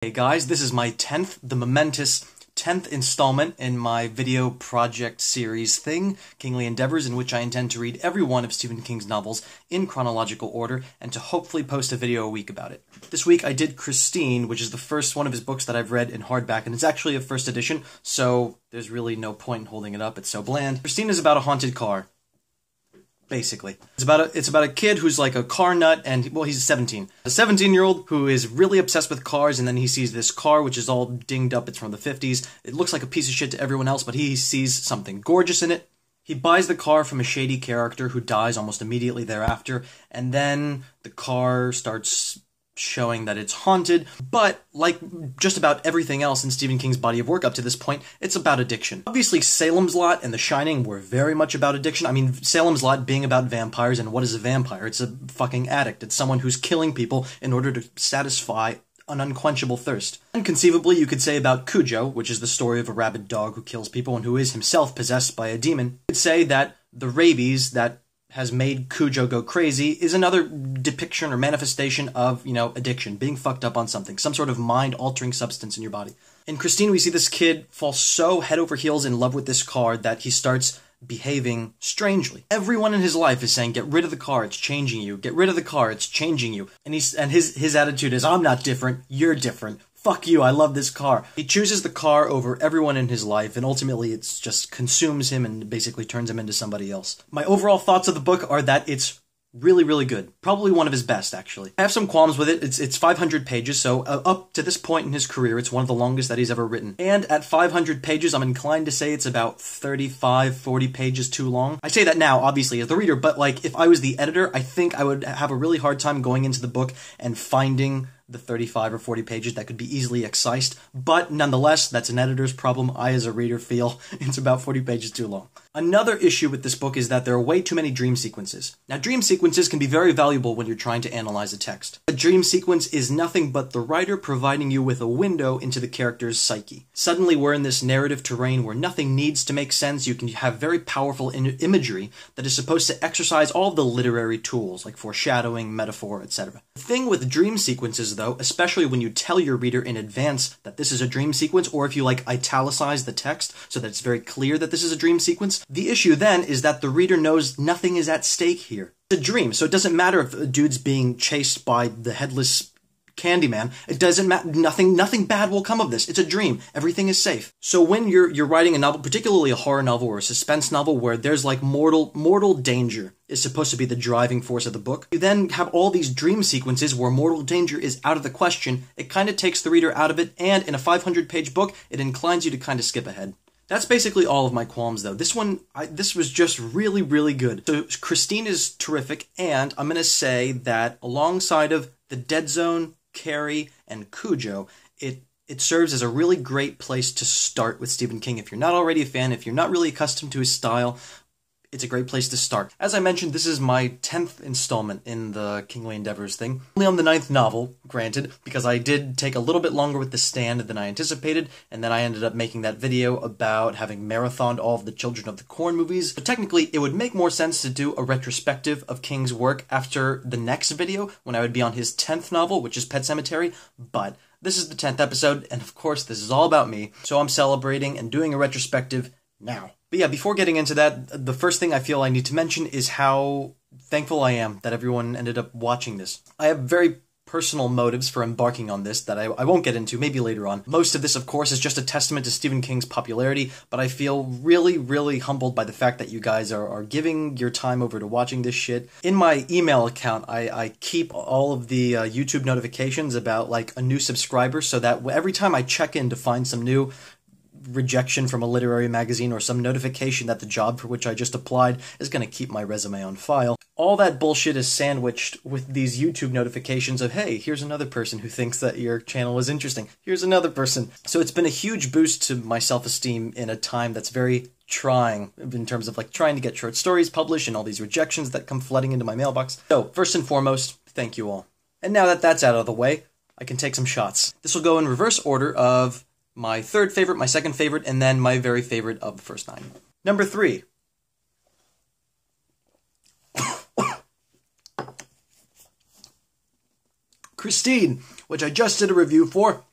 Hey guys, this is my 10th, the momentous 10th installment in my video project series thing, Kingly Endeavors, in which I intend to read every one of Stephen King's novels in chronological order and to hopefully post a video a week about it. This week I did Christine, which is the first one of his books that I've read in hardback, and it's actually a first edition, so there's really no point in holding it up, it's so bland. Christine is about a haunted car. Basically. It's about a kid who's like a car nut, and, well, he's 17. A 17-year-old who is really obsessed with cars, and then he sees this car, which is all dinged up, it's from the 50s. It looks like a piece of shit to everyone else, but he sees something gorgeous in it. He buys the car from a shady character who dies almost immediately thereafter, and then the car starts showing that it's haunted, but like just about everything else in Stephen King's body of work up to this point, it's about addiction. Obviously, Salem's Lot and The Shining were very much about addiction. I mean, Salem's Lot being about vampires, and what is a vampire? It's a fucking addict. It's someone who's killing people in order to satisfy an unquenchable thirst. And conceivably, you could say about Cujo, which is the story of a rabid dog who kills people and who is himself possessed by a demon. You could say that the rabies that has made Cujo go crazy is another depiction or manifestation of, addiction, being fucked up on something, some sort of mind-altering substance in your body. In Christine, we see this kid fall so head over heels in love with this car that he starts behaving strangely. Everyone in his life is saying, get rid of the car, it's changing you. Get rid of the car, it's changing you. And his attitude is, I'm not different, you're different. Fuck you, I love this car. He chooses the car over everyone in his life, and ultimately it just consumes him and basically turns him into somebody else. My overall thoughts of the book are that it's really, really good. Probably one of his best, actually. I have some qualms with it. It's 500 pages, so up to this point in his career, it's one of the longest that he's ever written. And at 500 pages, I'm inclined to say it's about 35, 40 pages too long. I say that now, obviously, as the reader, but like, if I was the editor, I think I would have a really hard time going into the book and finding the 35 or 40 pages that could be easily excised, but nonetheless, that's an editor's problem. I, as a reader, feel it's about 40 pages too long. Another issue with this book is that there are way too many dream sequences. Now, dream sequences can be very valuable when you're trying to analyze a text. A dream sequence is nothing but the writer providing you with a window into the character's psyche. Suddenly, we're in this narrative terrain where nothing needs to make sense. You can have very powerful imagery that is supposed to exercise all of the literary tools, like foreshadowing, metaphor, etc. The thing with dream sequences, though, especially when you tell your reader in advance that this is a dream sequence, or if you italicize the text so that it's very clear that this is a dream sequence, the issue then is that the reader knows nothing is at stake here. It's a dream, so it doesn't matter if a dude's being chased by the headless Candyman. It doesn't matter. Nothing bad will come of this. It's a dream. Everything is safe. So when you're writing a novel, particularly a horror novel or a suspense novel, where there's like mortal danger is supposed to be the driving force of the book, you then have all these dream sequences where mortal danger is out of the question. It kind of takes the reader out of it, and in a 500-page book, it inclines you to kind of skip ahead. That's basically all of my qualms, though. This was just really, really good. So Christine is terrific, and I'm going to say that alongside of The Dead Zone, Carrie, and Cujo, it serves as a really great place to start with Stephen King. If you're not already a fan, if you're not really accustomed to his style, it's a great place to start. As I mentioned, this is my 10th installment in the Kingly Endeavors thing. Only on the 9th novel, granted, because I did take a little bit longer with The Stand than I anticipated, and then I ended up making that video about having marathoned all of the Children of the Corn movies. But technically, it would make more sense to do a retrospective of King's work after the next video, when I would be on his 10th novel, which is Pet Sematary, but this is the 10th episode, and of course, this is all about me, so I'm celebrating and doing a retrospective now. But yeah, before getting into that, the first thing I feel I need to mention is how thankful I am that everyone ended up watching this. I have very personal motives for embarking on this that I won't get into, maybe later on. Most of this, of course, is just a testament to Stephen King's popularity, but I feel really, really humbled by the fact that you guys are giving your time over to watching this shit. In my email account, I keep all of the YouTube notifications about, like, a new subscriber, so that every time I check in to find some new rejection from a literary magazine or some notification that the job for which I just applied is going to keep my resume on file. All that bullshit is sandwiched with these YouTube notifications of, hey, here's another person who thinks that your channel is interesting. Here's another person. So it's been a huge boost to my self-esteem in a time that's very trying in terms of like trying to get short stories published and all these rejections that come flooding into my mailbox. So first and foremost, thank you all. And now that that's out of the way, I can take some shots. This will go in reverse order of my third favorite, my second favorite, and then my very favorite of the first 9. Number 3. Christine, which I just did a review for,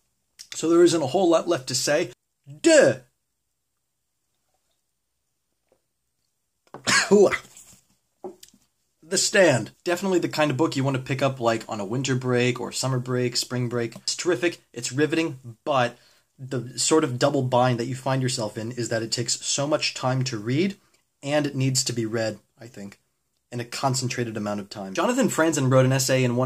So there isn't a whole lot left to say. Duh! The Stand. Definitely the kind of book you want to pick up like on a winter break or summer break, spring break. It's terrific, it's riveting, but the sort of double bind that you find yourself in is that it takes so much time to read, and it needs to be read, I think, in a concentrated amount of time. Jonathan Franzen wrote an essay in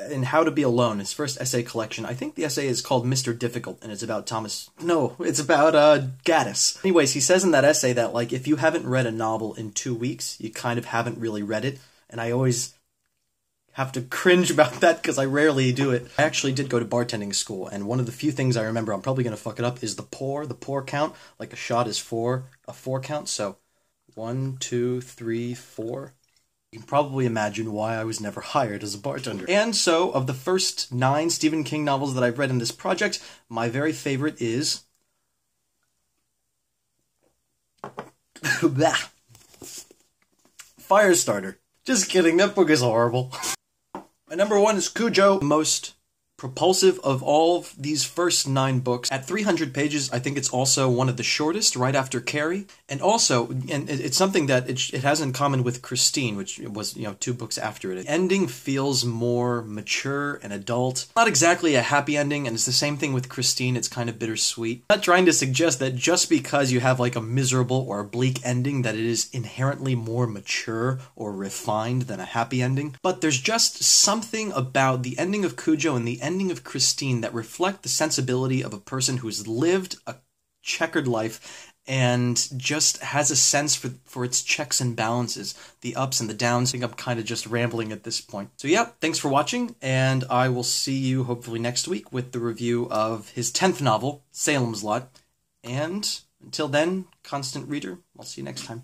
in How to Be Alone, his first essay collection. I think the essay is called Mr. Difficult, and it's about it's about Gaddis. Anyways, he says in that essay that, like, if you haven't read a novel in 2 weeks, you kind of haven't really read it, and I always have to cringe about that because I rarely do it. I actually did go to bartending school, and one of the few things I remember, I'm probably going to fuck it up, is the pour count. Like, a shot is a 4 count, so 1, 2, 3, 4. You can probably imagine why I was never hired as a bartender. And so, of the first 9 Stephen King novels that I've read in this project, my very favorite is Firestarter. Just kidding, that book is horrible. My number 1 is Cujo, the most propulsive of all of these first 9 books. At 300 pages, I think it's also one of the shortest, right after Carrie. And also, and it's something that it has in common with Christine, which was, 2 books after it. The ending feels more mature and adult. Not exactly a happy ending, and it's the same thing with Christine. It's kind of bittersweet. I'm not trying to suggest that just because you have like a miserable or a bleak ending that it is inherently more mature or refined than a happy ending. But there's just something about the ending of Cujo and the ending of Christine that reflect the sensibility of a person who's lived a checkered life and just has a sense for its checks and balances, the ups and the downs. I think I'm kind of just rambling at this point. So yeah, thanks for watching, and I will see you hopefully next week with the review of his 10th novel, Salem's Lot. And until then, constant reader, I'll see you next time.